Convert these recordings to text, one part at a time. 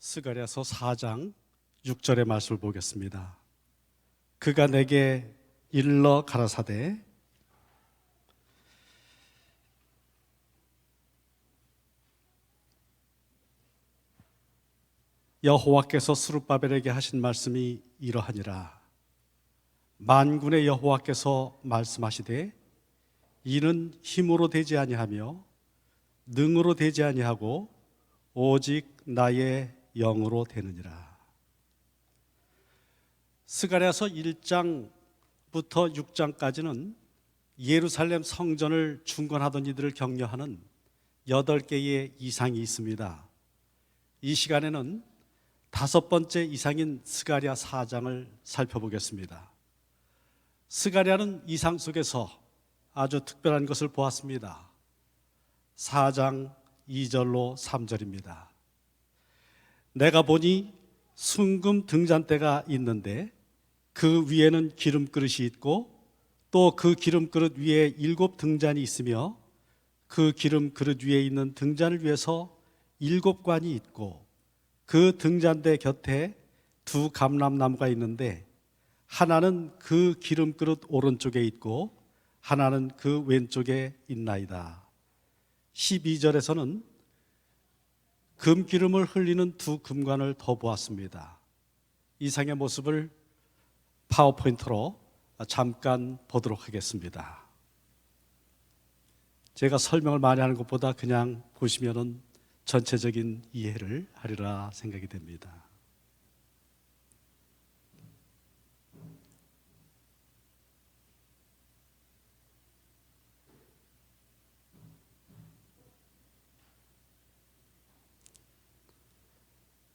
스가랴서 4장 6절의 말씀을 보겠습니다. 그가 내게 일러 가라사대 여호와께서 스룹바벨에게 하신 말씀이 이러하니라. 만군의 여호와께서 말씀하시되 이는 힘으로 되지 아니하며 능으로 되지 아니하고 오직 나의 영으로 되느니라. 스가랴서 1장부터 6장까지는 예루살렘 성전을 중건하던 이들을 격려하는 8개의 이상이 있습니다. 이 시간에는 5번째 이상인 스가랴 4장을 살펴보겠습니다. 스가랴는 이상 속에서 아주 특별한 것을 보았습니다. 4장 2절로 3절입니다. 내가 보니 순금 등잔대가 있는데 그 위에는 기름그릇이 있고 또 그 기름그릇 위에 7 등잔이 있으며 그 기름그릇 위에 있는 등잔을 위해서 7 관이 있고 그 등잔대 곁에 2 감람나무가 있는데 하나는 그 기름그릇 오른쪽에 있고 하나는 그 왼쪽에 있나이다. 12절에서는 금기름을 흘리는 2 금관을 더 보았습니다. 이상의 모습을 파워포인트로 잠깐 보도록 하겠습니다. 제가 설명을 많이 하는 것보다 그냥 보시면은 전체적인 이해를 하리라 생각이 됩니다.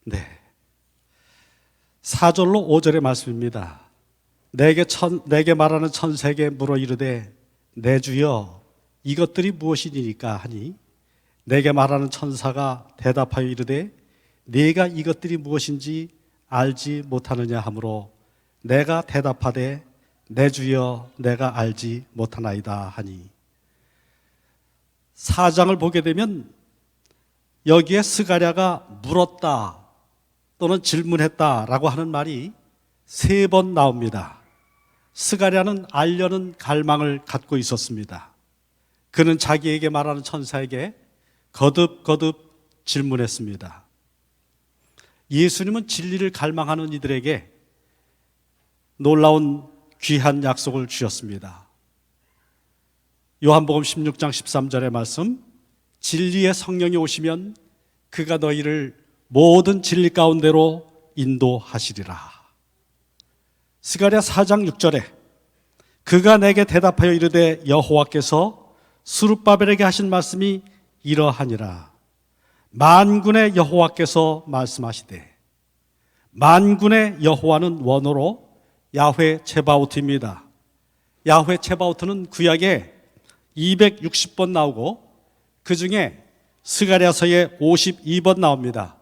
네. 4절로 5절의 말씀입니다. 내게 말하는 천사에게 물어 이르되 내 주여 이것들이 무엇이니까 하니 내게 말하는 천사가 대답하여 이르되 네가 이것들이 무엇인지 알지 못하느냐 하므로 내가 대답하되 내 주여 내가 알지 못하나이다 하니. 4장을 보게 되면 여기에 스가랴가 물었다 또는 질문했다라고 하는 말이 3번 나옵니다. 스가랴는 알려는 갈망을 갖고 있었습니다. 그는 자기에게 말하는 천사에게 거듭거듭 질문했습니다. 예수님은 진리를 갈망하는 이들에게 놀라운 귀한 약속을 주셨습니다. 요한복음 16장 13절의 말씀, 진리의 성령이 오시면 그가 너희를 모든 진리 가운데로 인도하시리라. 스가랴 4장 6절에 그가 내게 대답하여 이르되 여호와께서 스룹바벨에게 하신 말씀이 이러하니라. 만군의 여호와께서 말씀하시되, 만군의 여호와는 원어로 야훼 체바오트입니다. 야훼 체바오트는 구약에 260번 나오고 그 중에 스가랴서에 52번 나옵니다.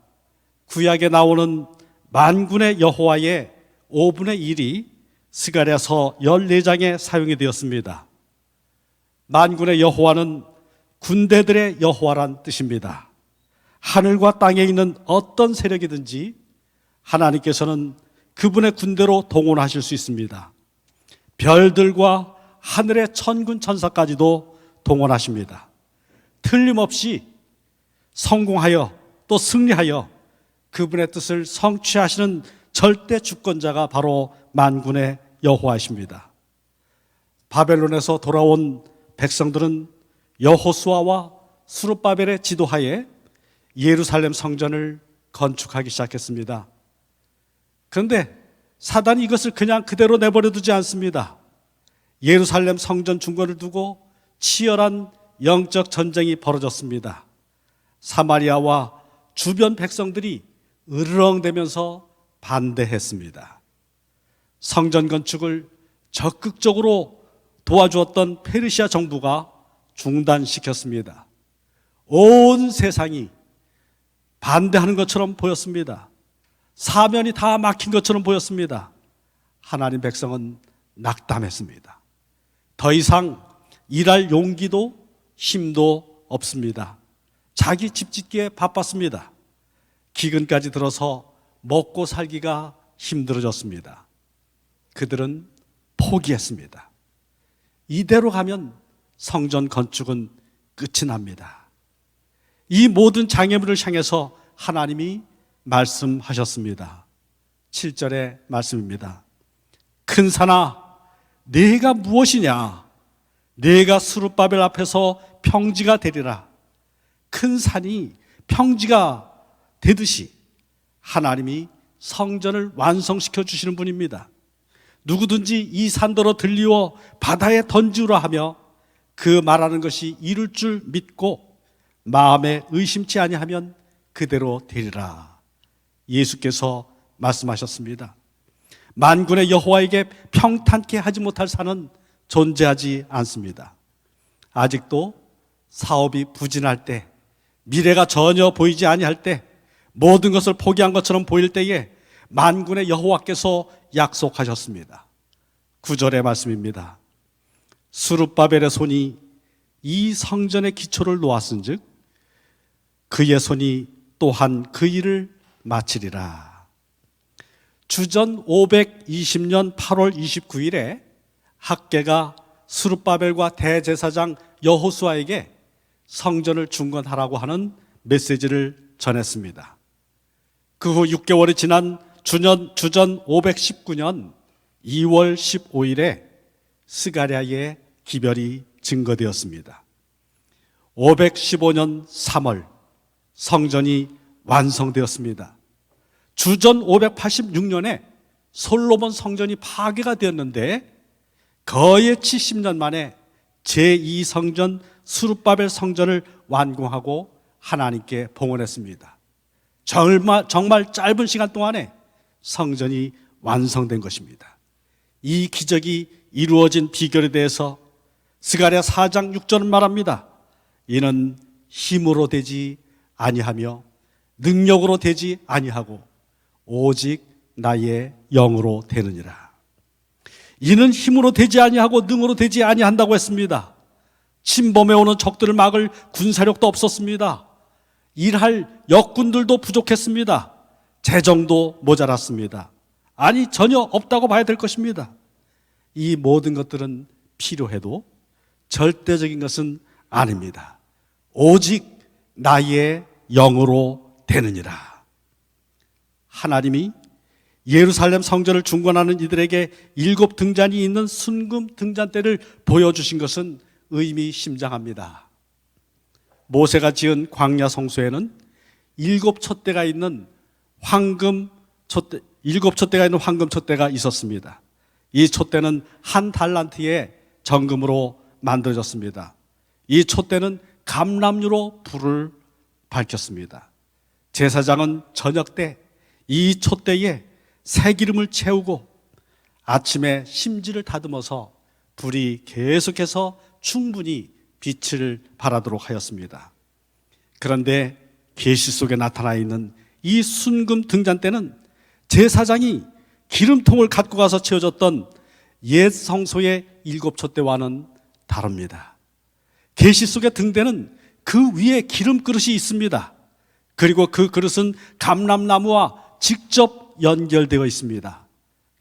구약에 나오는 만군의 여호와의 5분의 1이 스가랴서 14장에 사용이 되었습니다. 만군의 여호와는 군대들의 여호와란 뜻입니다. 하늘과 땅에 있는 어떤 세력이든지 하나님께서는 그분의 군대로 동원하실 수 있습니다. 별들과 하늘의 천군 천사까지도 동원하십니다. 틀림없이 성공하여 또 승리하여 그분의 뜻을 성취하시는 절대 주권자가 바로 만군의 여호와이십니다. 바벨론에서 돌아온 백성들은 여호수아와 스룹바벨의 지도하에 예루살렘 성전을 건축하기 시작했습니다. 그런데 사단이 이것을 그냥 그대로 내버려 두지 않습니다. 예루살렘 성전 중건을 두고 치열한 영적 전쟁이 벌어졌습니다. 사마리아와 주변 백성들이 으르렁대면서 반대했습니다. 성전 건축을 적극적으로 도와주었던 페르시아 정부가 중단시켰습니다. 온 세상이 반대하는 것처럼 보였습니다. 사면이 다 막힌 것처럼 보였습니다. 하나님 백성은 낙담했습니다. 더 이상 일할 용기도 힘도 없습니다. 자기 집 짓기에 바빴습니다. 기근까지 들어서 먹고 살기가 힘들어졌습니다. 그들은 포기했습니다. 이대로 가면 성전 건축은 끝이 납니다. 이 모든 장애물을 향해서 하나님이 말씀하셨습니다. 7절의 말씀입니다. 큰 산아, 네가 무엇이냐? 네가 스룹바벨 앞에서 평지가 되리라. 큰 산이 평지가 되듯이 하나님이 성전을 완성시켜 주시는 분입니다. 누구든지 이 산더러 들리워 바다에 던지우라 하며 그 말하는 것이 이룰 줄 믿고 마음에 의심치 아니하면 그대로 되리라. 예수께서 말씀하셨습니다. 만군의 여호와에게 평탄케 하지 못할 산은 존재하지 않습니다. 아직도 사업이 부진할 때, 미래가 전혀 보이지 아니할 때, 모든 것을 포기한 것처럼 보일 때에 만군의 여호와께서 약속하셨습니다. 9절의 말씀입니다. 스룹바벨의 손이 이 성전의 기초를 놓았은즉 그의 손이 또한 그 일을 마치리라. 주전 520년 8월 29일에 학개가 스룹바벨과 대제사장 여호수아에게 성전을 중건하라고 하는 메시지를 전했습니다. 그 후 6개월이 지난 주전 519년 2월 15일에 스가랴의 기별이 증거되었습니다. 515년 3월 성전이 완성되었습니다. 주전 586년에 솔로몬 성전이 파괴가 되었는데 거의 70년 만에 제2성전 스룹바벨 성전을 완공하고 하나님께 봉헌했습니다. 정말 짧은 시간 동안에 성전이 완성된 것입니다. 이 기적이 이루어진 비결에 대해서 스가랴 4장 6절은 말합니다. 이는 힘으로 되지 아니하며 능력으로 되지 아니하고 오직 나의 영으로 되느니라. 이는 힘으로 되지 아니하고 능으로 되지 아니한다고 했습니다. 침범해 오는 적들을 막을 군사력도 없었습니다. 일할 역군들도 부족했습니다. 재정도 모자랐습니다. 아니, 전혀 없다고 봐야 될 것입니다. 이 모든 것들은 필요해도 절대적인 것은 아닙니다. 오직 나의 영으로 되느니라. 하나님이 예루살렘 성전을 중건하는 이들에게 7 등잔이 있는 순금 등잔대를 보여주신 것은 의미심장합니다. 모세가 지은 광야 성소에는 7 촛대가 있는 황금 촛대가 있었습니다. 이 촛대는 한 달란트의 정금으로 만들어졌습니다. 이 촛대는 감람유로 불을 밝혔습니다. 제사장은 저녁 때 이 촛대에 새기름을 채우고 아침에 심지를 다듬어서 불이 계속해서 충분히 빛을 발하도록 하였습니다. 그런데 계시 속에 나타나 있는 이 순금 등잔대는 제사장이 기름통을 갖고 가서 채워줬던 옛 성소의 7 촛대와는 다릅니다. 계시 속의 등대는 그 위에 기름 그릇이 있습니다. 그리고 그 그릇은 감람나무와 직접 연결되어 있습니다.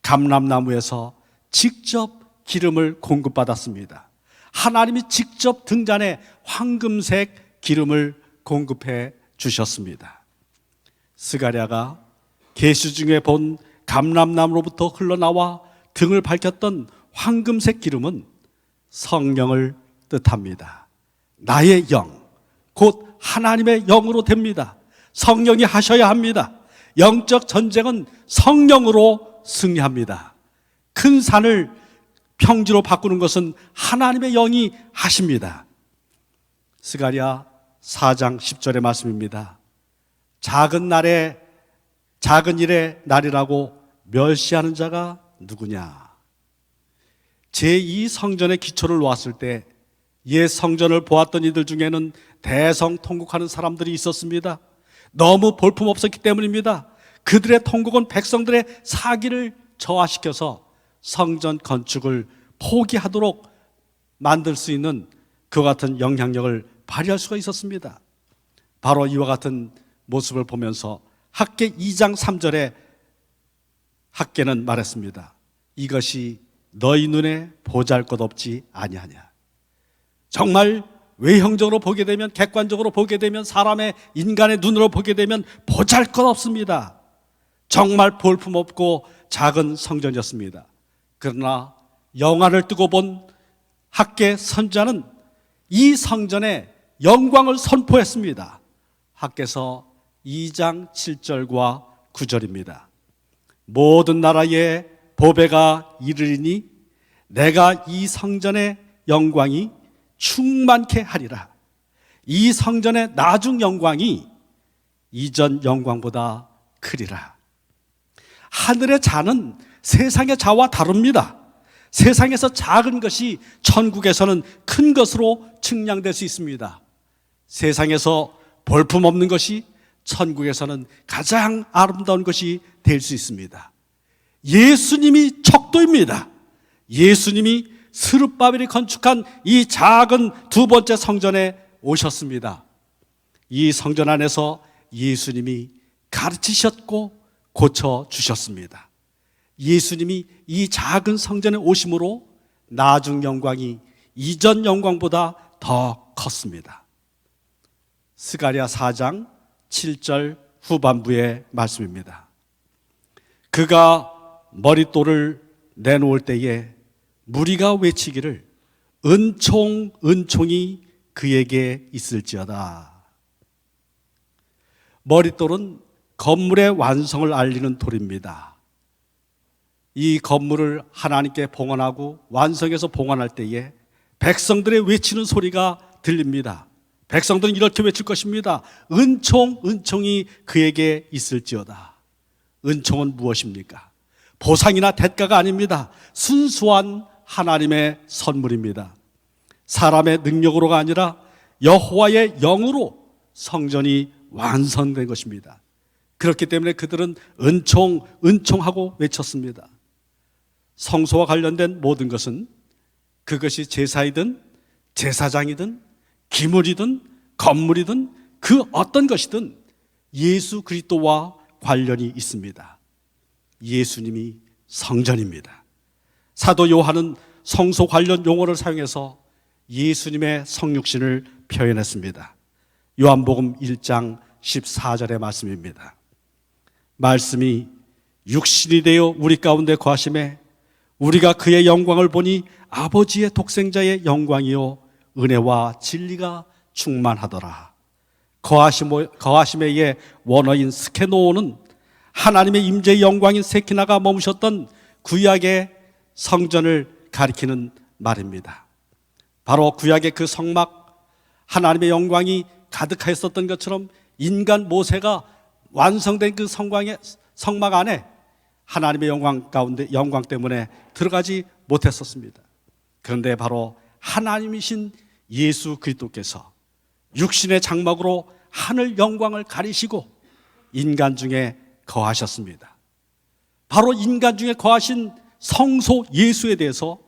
감람나무에서 직접 기름을 공급받았습니다. 하나님이 직접 등잔에 황금색 기름을 공급해 주셨습니다. 스가랴가 계시 중에 본 감람나무로부터 흘러나와 등을 밝혔던 황금색 기름은 성령을 뜻합니다. 나의 영, 곧 하나님의 영으로 됩니다. 성령이 하셔야 합니다. 영적 전쟁은 성령으로 승리합니다. 큰 산을 평지로 바꾸는 것은 하나님의 영이 하십니다. 스가랴 4장 10절의 말씀입니다. 작은 일의 날이라고 멸시하는 자가 누구냐? 제2성전의 기초를 놓았을 때 옛 성전을 보았던 이들 중에는 대성통곡하는 사람들이 있었습니다. 너무 볼품없었기 때문입니다. 그들의 통곡은 백성들의 사기를 저하시켜서 성전 건축을 포기하도록 만들 수 있는 그와 같은 영향력을 발휘할 수가 있었습니다. 바로 이와 같은 모습을 보면서 학개 2장 3절에 학개는 말했습니다. 이것이 너희 눈에 보잘것없지 아니하냐. 정말 외형적으로 보게 되면, 객관적으로 보게 되면, 사람의 인간의 눈으로 보게 되면 보잘것없습니다. 정말 볼품없고 작은 성전이었습니다. 그러나 영안을 뜨고 본 학개 선지자는 이 성전의 영광을 선포했습니다. 학개서 2장 7절과 9절입니다. 모든 나라의 보배가 이르리니 내가 이 성전의 영광이 충만케 하리라. 이 성전의 나중 영광이 이전 영광보다 크리라. 하늘의 자는 세상의 자와 다릅니다. 세상에서 작은 것이 천국에서는 큰 것으로 측량될 수 있습니다. 세상에서 볼품없는 것이 천국에서는 가장 아름다운 것이 될 수 있습니다. 예수님이 척도입니다. 예수님이 스룹바벨이 건축한 이 작은 두 번째 성전에 오셨습니다. 이 성전 안에서 예수님이 가르치셨고 고쳐주셨습니다. 예수님이 이 작은 성전에 오심으로 나중 영광이 이전 영광보다 더 컸습니다. 스가랴 4장 7절 후반부의 말씀입니다. 그가 머릿돌을 내놓을 때에 무리가 외치기를 은총 은총이 그에게 있을지어다. 머릿돌은 건물의 완성을 알리는 돌입니다. 이 건물을 하나님께 봉헌하고 완성해서 봉헌할 때에 백성들의 외치는 소리가 들립니다. 백성들은 이렇게 외칠 것입니다. 은총 은총이 그에게 있을지어다. 은총은 무엇입니까? 보상이나 대가가 아닙니다. 순수한 하나님의 선물입니다. 사람의 능력으로가 아니라 여호와의 영으로 성전이 완성된 것입니다. 그렇기 때문에 그들은 은총 은총하고 외쳤습니다. 성소와 관련된 모든 것은 그것이 제사이든 제사장이든 기물이든 건물이든 그 어떤 것이든 예수 그리스도와 관련이 있습니다. 예수님이 성전입니다. 사도 요한은 성소 관련 용어를 사용해서 예수님의 성육신을 표현했습니다. 요한복음 1장 14절의 말씀입니다. 말씀이 육신이 되어 우리 가운데 거하심에 우리가 그의 영광을 보니 아버지의 독생자의 영광이요 은혜와 진리가 충만하더라. 거하심의 원어인 스케노는 하나님의 임재의 영광인 세키나가 머무셨던 구약의 성전을 가리키는 말입니다. 바로 구약의 그 성막, 하나님의 영광이 가득하였었던 것처럼 인간 모세가 완성된 그 성막 안에 하나님의 영광 가운데 영광 때문에 들어가지 못했었습니다. 그런데 바로 하나님이신 예수 그리스도께서 육신의 장막으로 하늘 영광을 가리시고 인간 중에 거하셨습니다. 바로 인간 중에 거하신 성소 예수에 대해서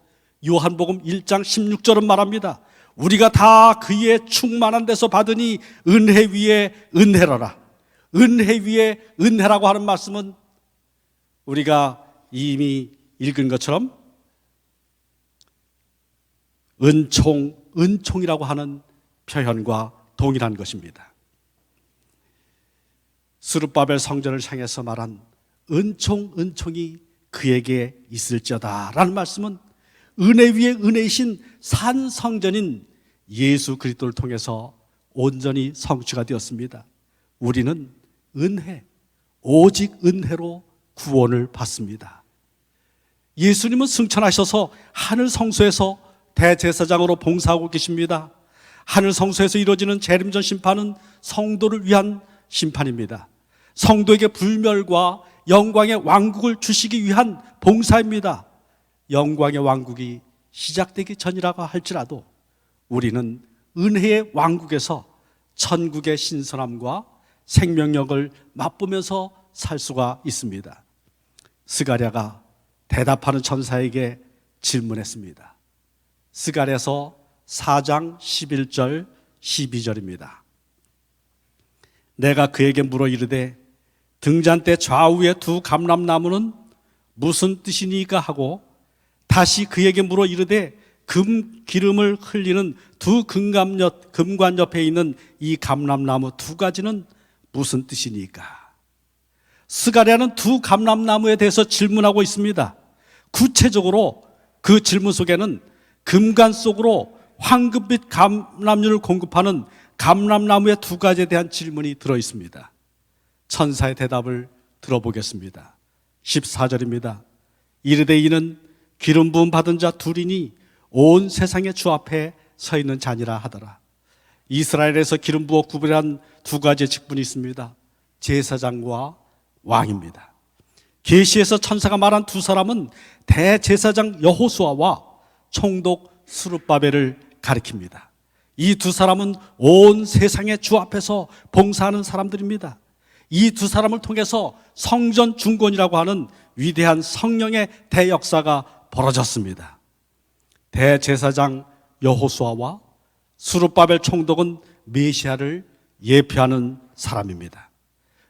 요한복음 1장 16절은 말합니다. 우리가 다 그의 충만한 데서 받으니 은혜 위에 은혜로라. 은혜 위에 은혜라고 하는 말씀은 우리가 이미 읽은 것처럼 은총이라고 하는 표현과 동일한 것입니다. 스룹바벨 성전을 향해서 말한 은총이 그에게 있을지어다 라는 말씀은 은혜 위에 은혜이신 산 성전인 예수 그리스도를 통해서 온전히 성취가 되었습니다. 우리는 은혜, 오직 은혜로 구원을 받습니다. 예수님은 승천하셔서 하늘 성소에서 대제사장으로 봉사하고 계십니다. 하늘 성소에서 이루어지는 재림전 심판은 성도를 위한 심판입니다. 성도에게 불멸과 영광의 왕국을 주시기 위한 봉사입니다. 영광의 왕국이 시작되기 전이라고 할지라도 우리는 은혜의 왕국에서 천국의 신선함과 생명력을 맛보면서 살 수가 있습니다. 스가랴가 대답하는 천사에게 질문했습니다. 스가랴서 4장 11절 12절입니다. 내가 그에게 물어 이르되 등잔대 좌우의 두 감람나무는 무슨 뜻이니까 하고 다시 그에게 물어 이르되 기름을 흘리는 두 금관 옆에 있는 이 감람나무 두 가지는 무슨 뜻이니까? 스가랴는 두 감람나무에 대해서 질문하고 있습니다. 구체적으로 그 질문 속에는 금관 속으로 황금빛 감람류를 공급하는 감람나무의 두 가지에 대한 질문이 들어 있습니다. 천사의 대답을 들어보겠습니다. 14절입니다. 이르되 이는 기름 부음 받은 자 둘이니 온 세상의 주 앞에 서 있는 자니라 하더라. 이스라엘에서 기름 부어 구별한 두 가지의 직분이 있습니다. 제사장과 왕입니다. 계시에서 천사가 말한 두 사람은 대제사장 여호수아와 총독 스룹바벨을 가리킵니다. 이 두 사람은 온 세상의 주 앞에서 봉사하는 사람들입니다. 이 두 사람을 통해서 성전 중건이라고 하는 위대한 성령의 대역사가 벌어졌습니다. 대제사장 여호수아와 스룹바벨 총독은 메시아를 예표하는 사람입니다.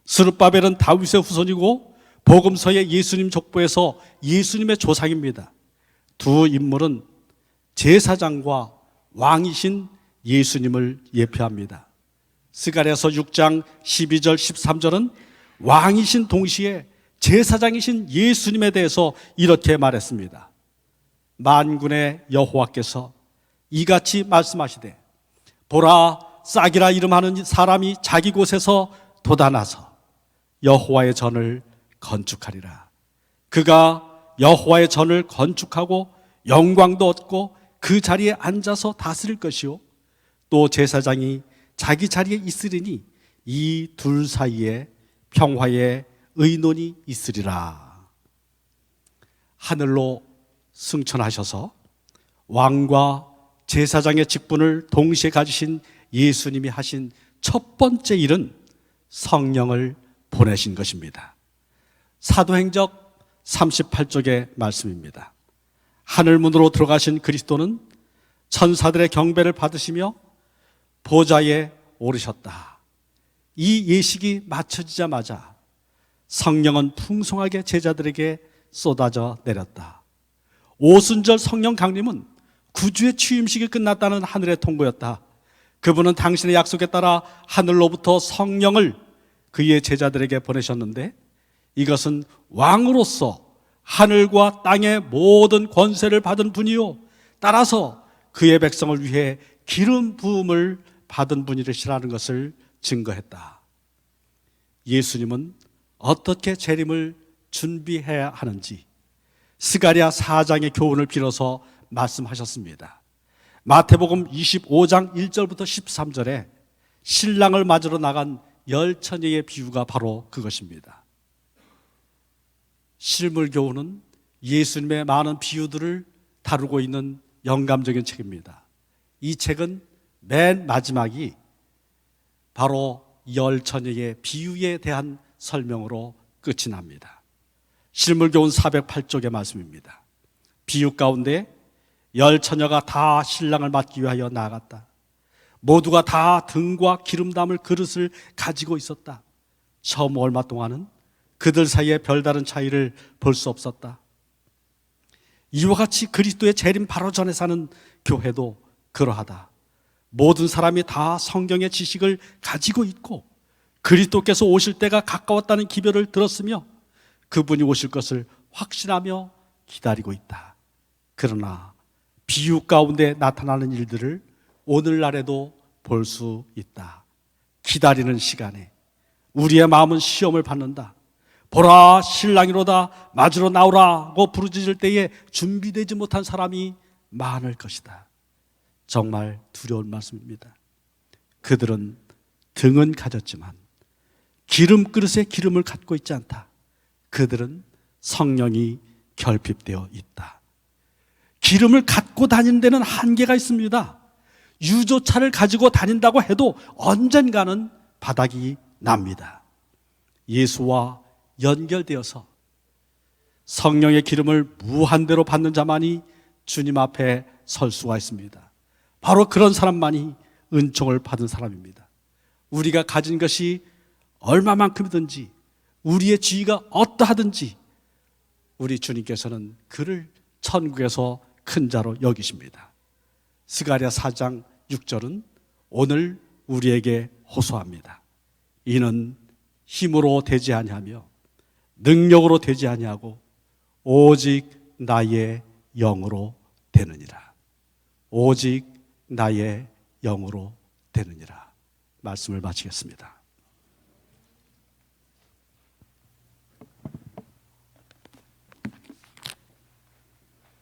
스룹바벨은 다윗의 후손이고 복음서의 예수님 족보에서 예수님의 조상입니다. 두 인물은 제사장과 왕이신 예수님을 예표합니다. 스가랴서 6장 12절 13절은 왕이신 동시에 제사장이신 예수님에 대해서 이렇게 말했습니다. 만군의 여호와께서 이같이 말씀하시되 보라 싹이라 이름하는 사람이 자기 곳에서 돋아나서 여호와의 전을 건축하리라. 그가 여호와의 전을 건축하고 영광도 얻고 그 자리에 앉아서 다스릴 것이요 또 제사장이 자기 자리에 있으리니 이 둘 사이에 평화의 의논이 있으리라. 하늘로 승천하셔서 왕과 제사장의 직분을 동시에 가지신 예수님이 하신 첫 번째 일은 성령을 보내신 것입니다. 사도행적 38쪽의 말씀입니다. 하늘문으로 들어가신 그리스도는 천사들의 경배를 받으시며 보좌에 오르셨다. 이 예식이 마쳐지자마자 성령은 풍성하게 제자들에게 쏟아져 내렸다. 오순절 성령 강림은 구주의 취임식이 끝났다는 하늘의 통보였다. 그분은 당신의 약속에 따라 하늘로부터 성령을 그의 제자들에게 보내셨는데 이것은 왕으로서 하늘과 땅의 모든 권세를 받은 분이요 따라서 그의 백성을 위해 기름 부음을 받은 분이시라는 것을 증거했다. 예수님은 어떻게 재림을 준비해야 하는지 스가랴 4장의 교훈을 빌어서 말씀하셨습니다. 마태복음 25장 1절부터 13절에 신랑을 맞으러 나간 열 처녀의 비유가 바로 그것입니다. 실물교훈은 예수님의 많은 비유들을 다루고 있는 영감적인 책입니다. 이 책은 맨 마지막이 바로 열 처녀의 비유에 대한 설명으로 끝이 납니다. 실물교훈 408쪽의 말씀입니다. 비유 가운데 열 처녀가 다 신랑을 맞기 위하여 나아갔다. 모두가 다 등과 기름 담을 그릇을 가지고 있었다. 처음 얼마 동안은 그들 사이에 별다른 차이를 볼 수 없었다. 이와 같이 그리스도의 재림 바로 전에 사는 교회도 그러하다. 모든 사람이 다 성경의 지식을 가지고 있고 그리스도께서 오실 때가 가까웠다는 기별을 들었으며 그분이 오실 것을 확신하며 기다리고 있다. 그러나 비유 가운데 나타나는 일들을 오늘날에도 볼 수 있다. 기다리는 시간에 우리의 마음은 시험을 받는다. 보라 신랑이로다 맞으러 나오라고 부르짖을 때에 준비되지 못한 사람이 많을 것이다. 정말 두려운 말씀입니다. 그들은 등은 가졌지만 기름 그릇에 기름을 갖고 있지 않다. 그들은 성령이 결핍되어 있다. 기름을 갖고 다니는 데는 한계가 있습니다. 유조차를 가지고 다닌다고 해도 언젠가는 바닥이 납니다. 예수와 연결되어서 성령의 기름을 무한대로 받는 자만이 주님 앞에 설 수가 있습니다. 바로 그런 사람만이 은총을 받은 사람입니다. 우리가 가진 것이 얼마만큼이든지 우리의 지위가 어떠하든지 우리 주님께서는 그를 천국에서 큰 자로 여기십니다. 스가랴 4장 6절은 오늘 우리에게 호소합니다. 이는 힘으로 되지 아니하며 능력으로 되지 아니하고 오직 나의 영으로 되느니라. 오직 나의 영으로 되느니라. 말씀을 마치겠습니다.